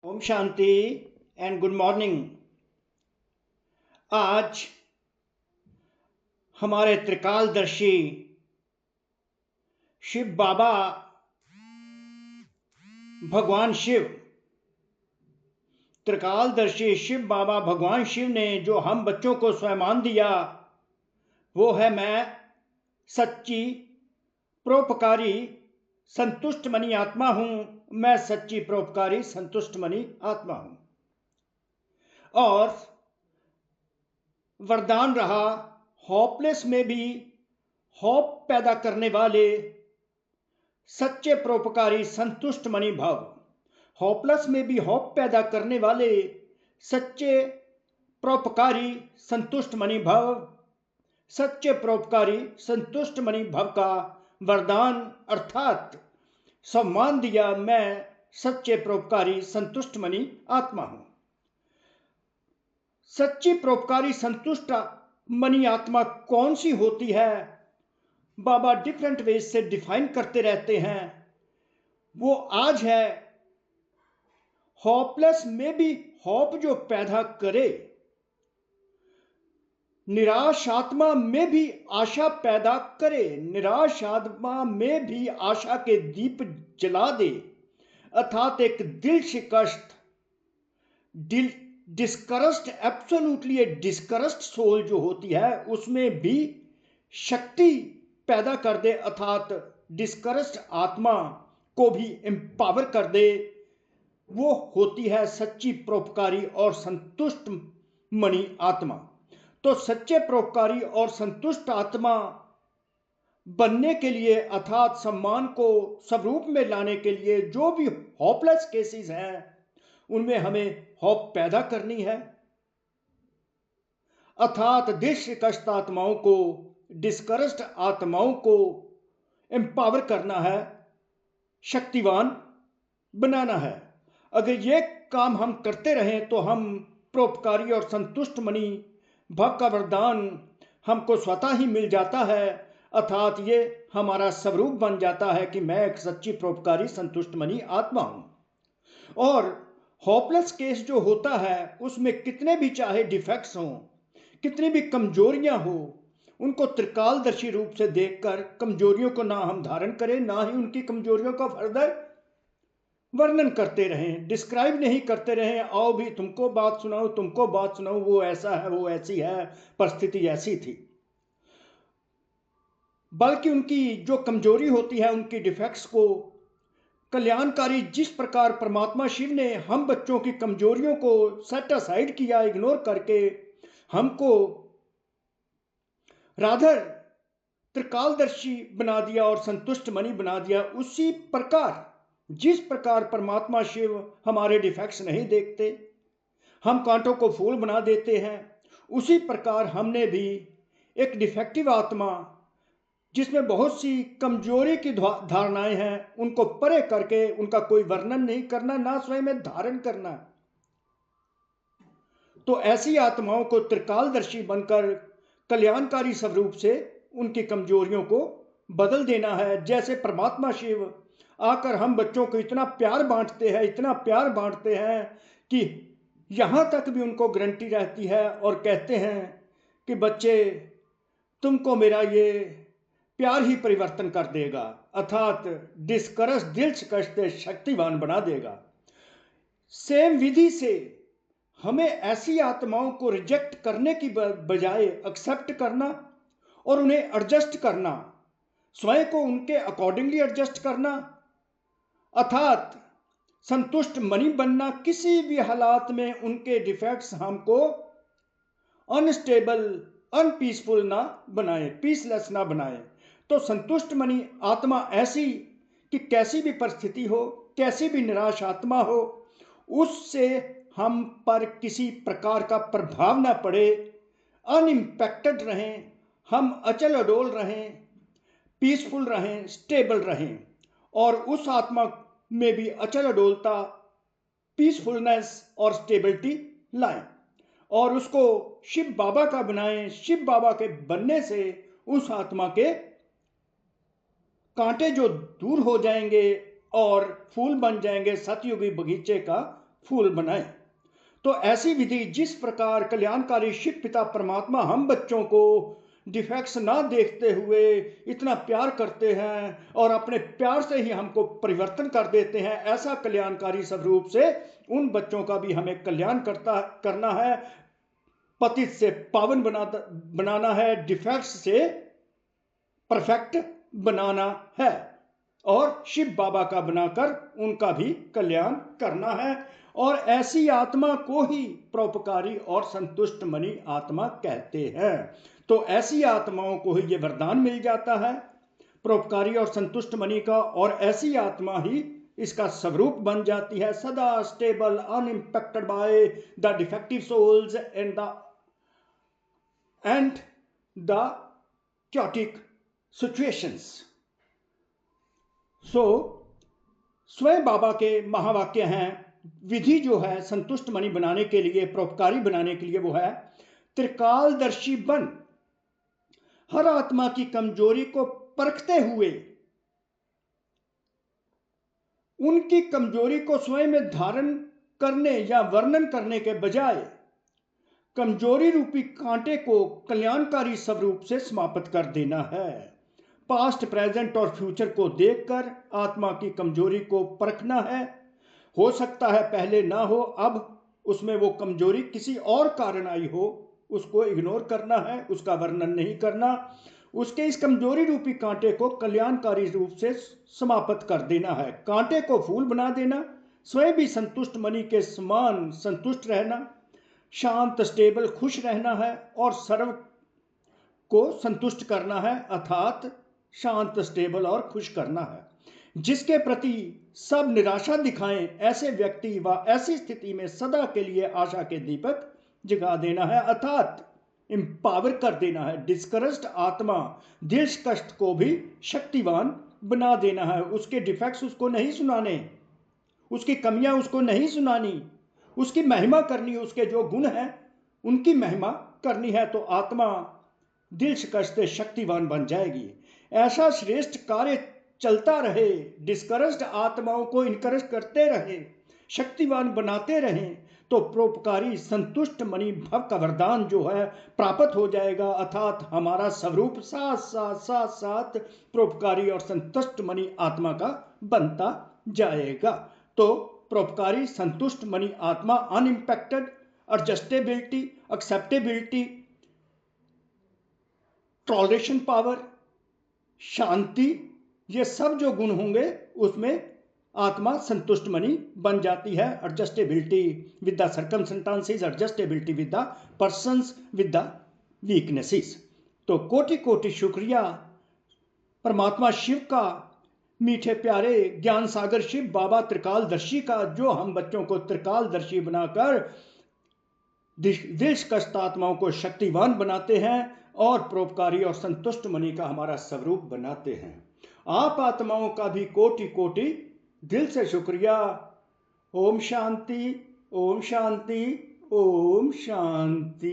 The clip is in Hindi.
Om Shanti and good morning. आज हमारे त्रिकालदर्शी शिव बाबा भगवान शिव त्रिकालदर्शी शिव बाबा भगवान शिव ने जो हम बच्चों को स्वयं दिया वो है मैं सच्ची परोपकारी संतुष्ट मनी आत्मा हूं। मैं सच्ची परोपकारी संतुष्ट मनी आत्मा हूं। और वरदान रहा होपलेस में भी होप पैदा करने वाले सच्चे परोपकारी संतुष्ट मनी भाव। होपलेस में भी होप पैदा करने वाले सच्चे परोपकारी संतुष्ट मनी भाव। सच्चे परोपकारी संतुष्ट मनी भाव का वरदान अर्थात सम्मान दिया। मैं सच्चे परोपकारी संतुष्ट मनी आत्मा हूं। सच्ची परोपकारी संतुष्ट मनी आत्मा कौन सी होती है, बाबा डिफरेंट वेज से डिफाइन करते रहते हैं। वो आज है होपलेस में भी होप जो पैदा करे, निराश आत्मा में भी आशा पैदा करे, निराश आत्मा में भी आशा के दीप जला दे। अर्थात एक दिल शिकस्त डिस्करेस्ड एब्सोल्युटली ए डिस्करेस्ड सोल जो होती है उसमें भी शक्ति पैदा कर दे। अर्थात डिस्करेस्ड आत्मा को भी एम्पावर कर दे। वो होती है सच्ची परोपकारी और संतुष्ट मनी आत्मा। तो सच्चे परोपकारी और संतुष्ट आत्मा बनने के लिए अर्थात सम्मान को स्वरूप में लाने के लिए जो भी होपलेस केसेस हैं उनमें हमें होप पैदा करनी है। अर्थात दिलशिकस्त आत्माओं को, डिस्करेस्ड आत्माओं को एम्पावर करना है, शक्तिवान बनाना है। अगर ये काम हम करते रहें तो हम परोपकारी और संतुष्ट मनी भाव का वरदान हमको स्वतः ही मिल जाता है। अर्थात ये हमारा स्वरूप बन जाता है कि मैं एक सच्ची परोपकारी संतुष्ट मनी आत्मा हूं। और होपलेस केस जो होता है उसमें कितने भी चाहे डिफेक्ट्स हों, कितनी भी कमजोरियां हो, उनको त्रिकालदर्शी रूप से देखकर कमजोरियों को ना हम धारण करें, ना ही उनकी कमजोरियों का फर्दर वर्णन करते रहें, डिस्क्राइब नहीं करते रहें। आओ भी तुमको बात सुनाऊं, तुमको बात सुनाऊं, वो ऐसा है, वो ऐसी है, परिस्थिति ऐसी थी। बल्कि उनकी जो कमजोरी होती है, उनकी डिफेक्ट्स को कल्याणकारी जिस प्रकार परमात्मा शिव ने हम बच्चों की कमजोरियों को सेट असाइड किया, इग्नोर करके हमको राधर त्रिकालदर्शी बना दिया और संतुष्ट मणि बना दिया, उसी प्रकार जिस प्रकार परमात्मा शिव हमारे डिफेक्ट्स नहीं देखते, हम कांटों को फूल बना देते हैं, उसी प्रकार हमने भी एक डिफेक्टिव आत्मा जिसमें बहुत सी कमजोरी की धारणाएं हैं उनको परे करके उनका कोई वर्णन नहीं करना, ना स्वयं में धारण करना। तो ऐसी आत्माओं को त्रिकालदर्शी बनकर कल्याणकारी स्वरूप से उनकी कमजोरियों को बदल देना है। जैसे परमात्मा शिव आकर हम बच्चों को इतना प्यार बांटते हैं, इतना प्यार बांटते हैं कि यहां तक भी उनको गारंटी रहती है और कहते हैं कि बच्चे तुमको मेरा ये प्यार ही परिवर्तन कर देगा, अर्थात डिस्करेज दिल शिकस्त शक्तिवान बना देगा। सेम विधि से हमें ऐसी आत्माओं को रिजेक्ट करने की बजाय एक्सेप्ट करना और उन्हें एडजस्ट करना, स्वयं को उनके अकॉर्डिंगली एडजस्ट करना, अर्थात संतुष्ट मनी बनना। किसी भी हालात में उनके डिफेक्ट्स हमको अनस्टेबल, अनपीसफुल ना बनाए, पीसलेस ना बनाए। तो संतुष्ट मनी आत्मा ऐसी कि कैसी भी परिस्थिति हो, कैसी भी निराश आत्मा हो, उससे हम पर किसी प्रकार का प्रभाव ना पड़े, अनइम्पैक्टेड रहें, हम अचल अडोल रहें, पीसफुल रहें, स्टेबल रहें। और उस आत्मा में भी अचल अडोलता, पीसफुलनेस और स्टेबिलिटी लाएं और उसको शिव बाबा का बनाएं। शिव बाबा के बनने से उस आत्मा के कांटे जो दूर हो जाएंगे और फूल बन जाएंगे, सतयुगी बगीचे का फूल बनाए। तो ऐसी विधि जिस प्रकार कल्याणकारी शिव पिता परमात्मा हम बच्चों को डिफेक्ट्स ना देखते हुए इतना प्यार करते हैं और अपने प्यार से ही हमको परिवर्तन कर देते हैं, ऐसा कल्याणकारी स्वरूप से उन बच्चों का भी हमें कल्याण करना है, पतित से पावन बनाना है, डिफेक्ट्स से परफेक्ट बनाना है और शिव बाबा का बनाकर उनका भी कल्याण करना है। और ऐसी आत्मा को ही परोपकारी और संतुष्ट मनी आत्मा कहते हैं। तो ऐसी आत्माओं को ही ये वरदान मिल जाता है परोपकारी और संतुष्ट मनी का, और ऐसी आत्मा ही इसका स्वरूप बन जाती है, सदा stable, unimpacted by the defective souls and the chaotic situations। स्वयं बाबा के महावाक्य हैं, विधि जो है संतुष्ट मणि बनाने के लिए, परोपकारी बनाने के लिए, वो है त्रिकालदर्शी बन, हर आत्मा की कमजोरी को परखते हुए उनकी कमजोरी को स्वयं में धारण करने या वर्णन करने के बजाय कमजोरी रूपी कांटे को कल्याणकारी स्वरूप से समाप्त कर देना है। पास्ट, प्रेजेंट और फ्यूचर को देखकर आत्मा की कमजोरी को परखना है। हो सकता है पहले ना हो, अब उसमें वो कमजोरी किसी और कारण आई हो, उसको इग्नोर करना है, उसका वर्णन नहीं करना, उसके इस कमजोरी रूपी कांटे को कल्याणकारी रूप से समाप्त कर देना है, कांटे को फूल बना देना, स्वयं भी संतुष्ट मणि के समान संतुष्ट रहना, शांत, स्टेबल, खुश रहना है और सर्व को संतुष्ट करना है, अर्थात शांत, स्टेबल और खुश करना है। जिसके प्रति सब निराशा दिखाएं, ऐसे व्यक्ति व ऐसी स्थिति में सदा के लिए आशा के दीपक जगा देना है, अर्थात एम्पावर कर देना है। डिस्करेज्ड आत्मा दिल कष्ट को भी शक्तिवान बना देना है, उसके डिफेक्ट्स उसको नहीं सुनाने, उसकी कमियां उसको नहीं सुनानी, उसकी महिमा करनी, उसके जो गुण हैं उनकी महिमा करनी है, तो आत्मा दिल कष्ट से शक्तिवान बन जाएगी। ऐसा श्रेष्ठ कार्य चलता रहे, डिस्करेज्ड आत्माओं को इनकरेज करते रहे, शक्तिवान बनाते रहें, तो परोपकारी संतुष्ट मणि भव का वरदान जो है प्राप्त हो जाएगा, अर्थात हमारा स्वरूप साथ साथ साथ साथ परोपकारी और संतुष्ट मणि आत्मा का बनता जाएगा। तो परोपकारी संतुष्ट मणि आत्मा अनइम्पैक्टेड, एडजस्टेबिलिटी, एक्सेप्टेबिलिटी, टॉलरेशन पावर, शांति, ये सब जो गुण होंगे उसमें आत्मा संतुष्ट मणि बन जाती है। Adjustability with the circumstances, adjustability with the persons, with the weaknesses. तो कोटि कोटि शुक्रिया परमात्मा शिव का, मीठे प्यारे ज्ञान सागर शिव बाबा त्रिकालदर्शी का, जो हम बच्चों को त्रिकालदर्शी बनाकर दिल कष्ट आत्माओं को शक्तिवान बनाते हैं और परोपकारी और संतुष्ट मणि का हमारा स्वरूप बनाते हैं। आप आत्माओं का भी कोटि कोटि दिल से शुक्रिया। ओम शांति, ओम शांति, ओम शांति।